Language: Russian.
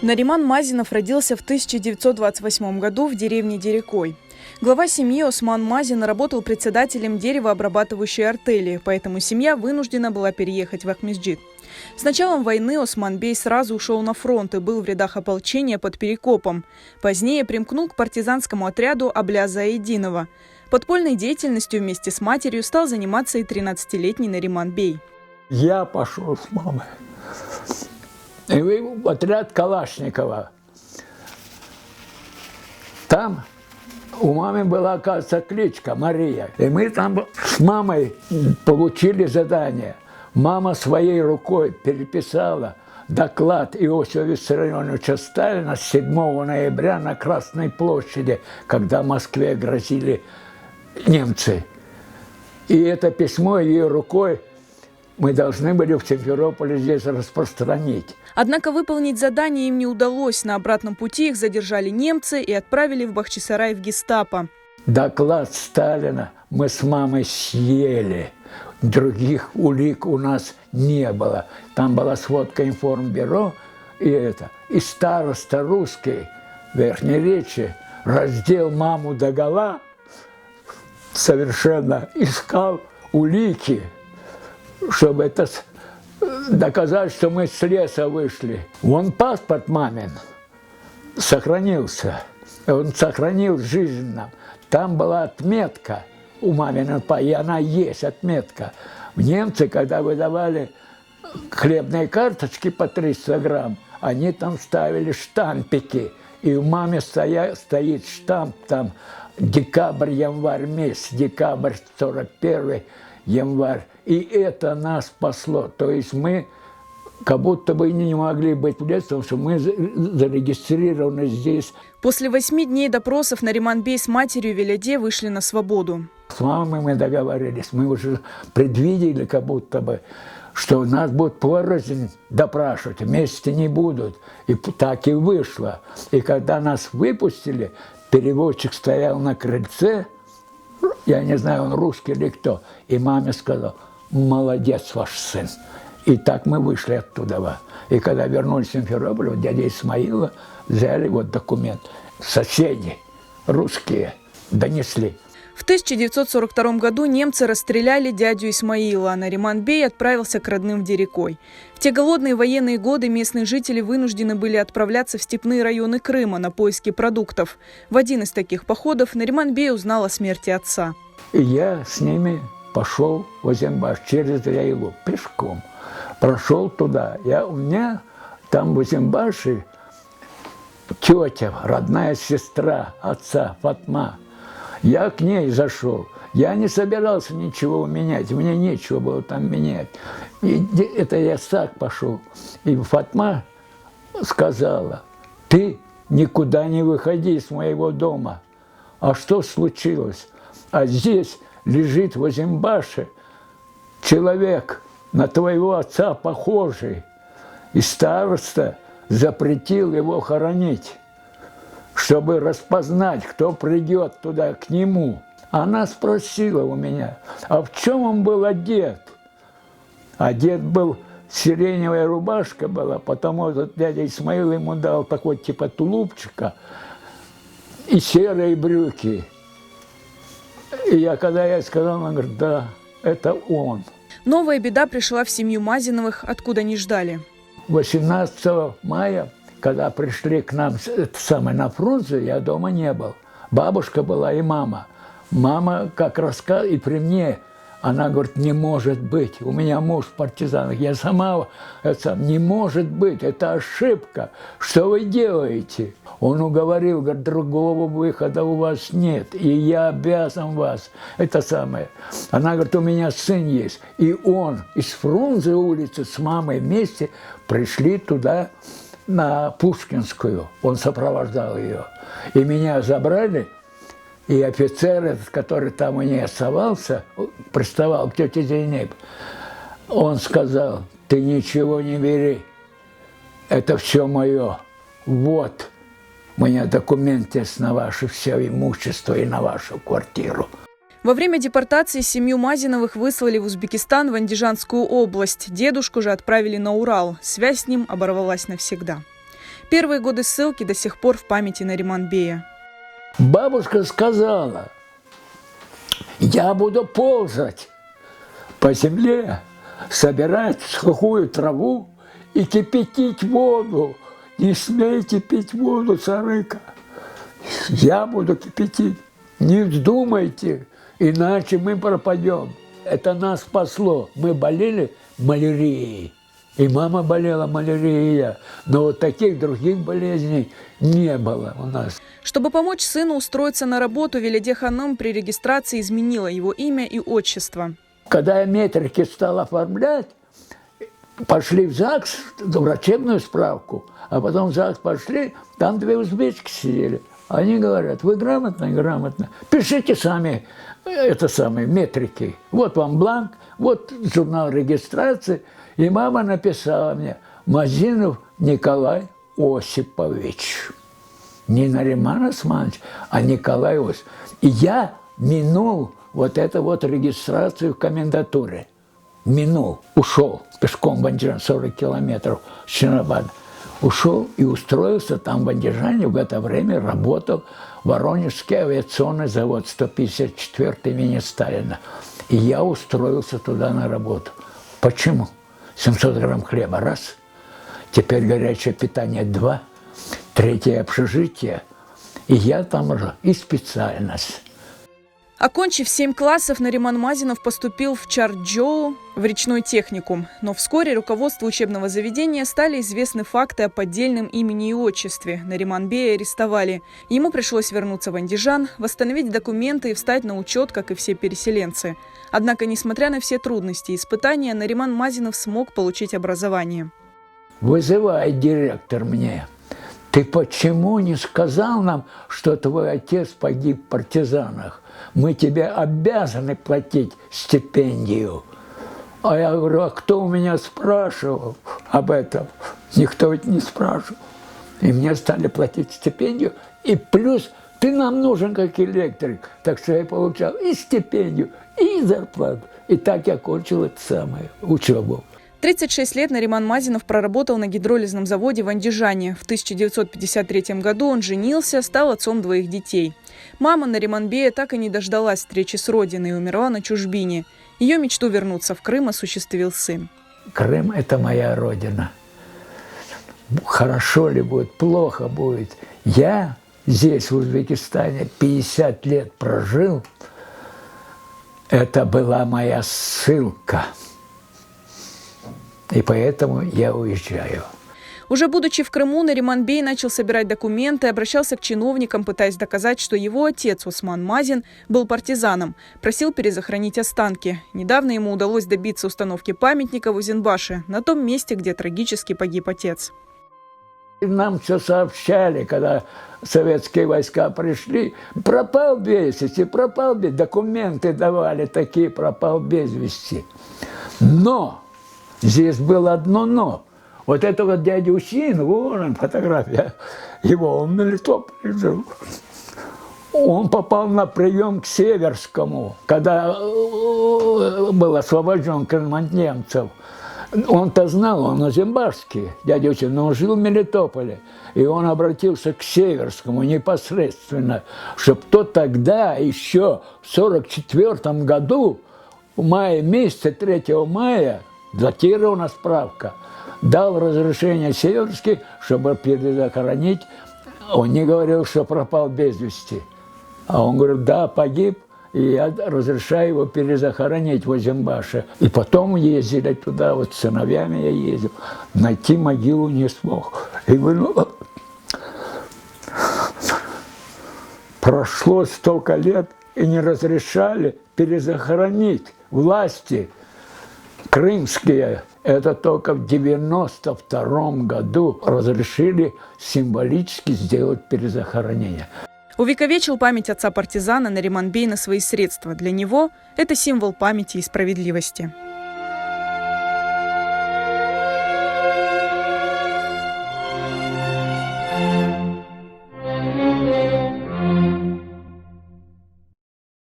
Нариман Мазинов родился в 1928 году в деревне Дерекой. Глава семьи Осман Мазин работал председателем деревообрабатывающей артели, поэтому семья вынуждена была переехать в Акмесджит. С началом войны Осман Бей сразу ушел на фронт и был в рядах ополчения под Перекопом. Позднее примкнул к партизанскому отряду Абляза Айдинова. Подпольной деятельностью вместе с матерью стал заниматься и 13-летний Нариман Бей. Я пошел с мамой. И в отряд Калашникова. Там у мамы была, оказывается, кличка Мария. И мы там с мамой получили задание. Мама своей рукой переписала доклад Иосифа Виссарионовича Сталина с 7 ноября на Красной площади, когда Москве грозили немцы. И это письмо ее рукой мы должны были в Симферополе здесь распространить. Однако выполнить задание им не удалось. На обратном пути их задержали немцы и отправили в Бахчисарай в гестапо. Доклад Сталина мы с мамой съели. Других улик у нас не было. Там была сводка информбюро и староста русский Верхней Речи раздел маму догола, совершенно искал улики, чтобы это доказать, что мы с леса вышли. Вон паспорт мамин сохранился. Он сохранил жизненно. Там была отметка у маминой, и она есть отметка. Немцы, когда выдавали хлебные карточки по 300 грамм, они там ставили штампики. И у мамы стоит штамп там декабрь-январь месяц, декабрь 41 январь. И это нас спасло. То есть мы как будто бы не могли быть в лесе, потому что мы зарегистрированы здесь. После 8 дней допросов Нариман Бей с матерью Веляде вышли на свободу. С мамой мы договорились, мы уже предвидели как будто бы, что нас будут порознь допрашивать, вместе не будут. И так и вышло. И когда нас выпустили, переводчик стоял на крыльце, я не знаю, он русский или кто, и маме сказал: молодец ваш сын. И так мы вышли оттуда. И когда вернулись в Симферополь, дядя Исмаила взяли вот документ. Соседи русские донесли. В 1942 году немцы расстреляли дядю Исмаила, а Нариман Бей отправился к родным в Дерекой. В те голодные военные годы местные жители вынуждены были отправляться в степные районы Крыма на поиски продуктов. В один из таких походов Нариман Бей узнал о смерти отца. И я с ними пошел в Озимбаш через Ряйлу пешком. Прошел туда. У меня там в Озимбаше тетя, родная сестра отца Фатма. Я к ней зашел. Я не собирался ничего менять. Мне нечего было там менять. И это я так пошел. И Фатма сказала: ты никуда не выходи из моего дома. А что случилось? А здесь лежит в Озимбаше человек, на твоего отца похожий. И староста запретил его хоронить, чтобы распознать, кто придет туда к нему. Она спросила у меня: а в чем он был одет? Одет был, сиреневая рубашка была, потому этот дядя Исмаил ему дал такой типа тулупчика и серые брюки. И когда я сказал, она говорит: да, это он. Новая беда пришла в семью Мазиновых, откуда не ждали. 18 мая, когда пришли к нам на Фрунзе, я дома не был. Бабушка была и мама. Мама как рассказывала, и при мне, она говорит: не может быть, у меня муж в партизанах. Я сама, не может быть, это ошибка. Что вы делаете? Он уговорил, говорит: другого выхода у вас нет, и я обязан вас. Это самое. Она говорит: у меня сын есть. И он из Фрунзе улицы с мамой вместе пришли туда, на Пушкинскую. Он сопровождал ее. И меня забрали. И офицер, этот, который там у нее оставался, приставал к тете Зейнеп, он сказал: ты ничего не бери, это все мое. Вот у меня документы на ваше все имущество и на вашу квартиру. Во время депортации семью Мазиновых выслали в Узбекистан, в Андижанскую область. Дедушку же отправили на Урал. Связь с ним оборвалась навсегда. Первые годы ссылки до сих пор в памяти Нариманбея. Бабушка сказала, я буду ползать по земле, собирать сухую траву и кипятить воду. Не смейте пить воду, царыка. Я буду кипятить. Не вздумайте, иначе мы пропадем. Это нас спасло. Мы болели малярией. И мама болела малярией, и я. Но вот таких других болезней не было у нас. Чтобы помочь сыну устроиться на работу, Велиде Ханым при регистрации изменила его имя и отчество. Когда я метрики стал оформлять, пошли в ЗАГС, врачебную справку, а потом в ЗАГС пошли, там две узбечки сидели. Они говорят, вы грамотно, пишите сами метрики. Вот вам бланк, вот журнал регистрации. И мама написала мне, Мазинов Николай Осипович. Не Нариман Османович, а Николай Осипович. И я минул вот эту вот регистрацию в комендатуре. Ушел пешком в Андижан 40 километров с Чернобада. Ушел и устроился там в Андижане. В это время работал Воронежский авиационный завод 154 имени Сталина. И я устроился туда на работу. Почему? 700 грамм хлеба – раз. Теперь горячее питание – 2. Третье – общежитие. И я там уже и специальность. Окончив 7 классов, Нариман Мазинов поступил в Чарджоу, в речной техникум. Но вскоре руководству учебного заведения стали известны факты о поддельном имени и отчестве. Нариманбея арестовали. Ему пришлось вернуться в Андижан, восстановить документы и встать на учет, как и все переселенцы. Однако, несмотря на все трудности и испытания, Нариман Мазинов смог получить образование. Вызывает директор мне. Ты почему не сказал нам, что твой отец погиб в партизанах? Мы тебе обязаны платить стипендию. А я говорю, а кто у меня спрашивал об этом? Никто ведь не спрашивал. И мне стали платить стипендию. И плюс ты нам нужен как электрик. Так что я получал и стипендию, и зарплату. И так я кончил это самое учебу. 36 лет Нариман Мазинов проработал на гидролизном заводе в Андижане. В 1953 году он женился, стал отцом 2 детей. Мама Нариманбея так и не дождалась встречи с родиной и умерла на чужбине. Ее мечту вернуться в Крым осуществил сын. Крым – это моя родина. Хорошо ли будет, плохо будет. Я здесь, в Узбекистане, 50 лет прожил. Это была моя ссылка. И поэтому я уезжаю. Уже будучи в Крыму, Нариманбей начал собирать документы, обращался к чиновникам, пытаясь доказать, что его отец Осман Мазин был партизаном. Просил перезахоронить останки. Недавно ему удалось добиться установки памятника в Узенбаше, на том месте, где трагически погиб отец. Нам все сообщали, когда советские войска пришли. Пропал без вести, пропал без вести. Документы давали такие, пропал без вести. Но здесь было одно «но». Вот это вот дядя Усин, вон фотография его, он на Мелитополе жил. Он попал на прием к Северскому, когда был освобожден Крым от немцев. Он-то знал, он озембашский, дядя Усин, но он жил в Мелитополе. И он обратился к Северскому непосредственно, чтобы тот тогда, еще в 1944 году, в мае месяце, 3 мая, датирована справка, дал разрешение Северский, чтобы перезахоронить. Он не говорил, что пропал без вести. А он говорит, да, погиб, и я разрешаю его перезахоронить в Озенбаше. И потом ездили туда, вот с сыновьями я ездил. Найти могилу не смог. И прошло столько лет, и не разрешали перезахоронить власти крымские. Это только в 1992 году разрешили символически сделать перезахоронение. Увековечил память отца партизана Нариманбей на свои средства. Для него это символ памяти и справедливости.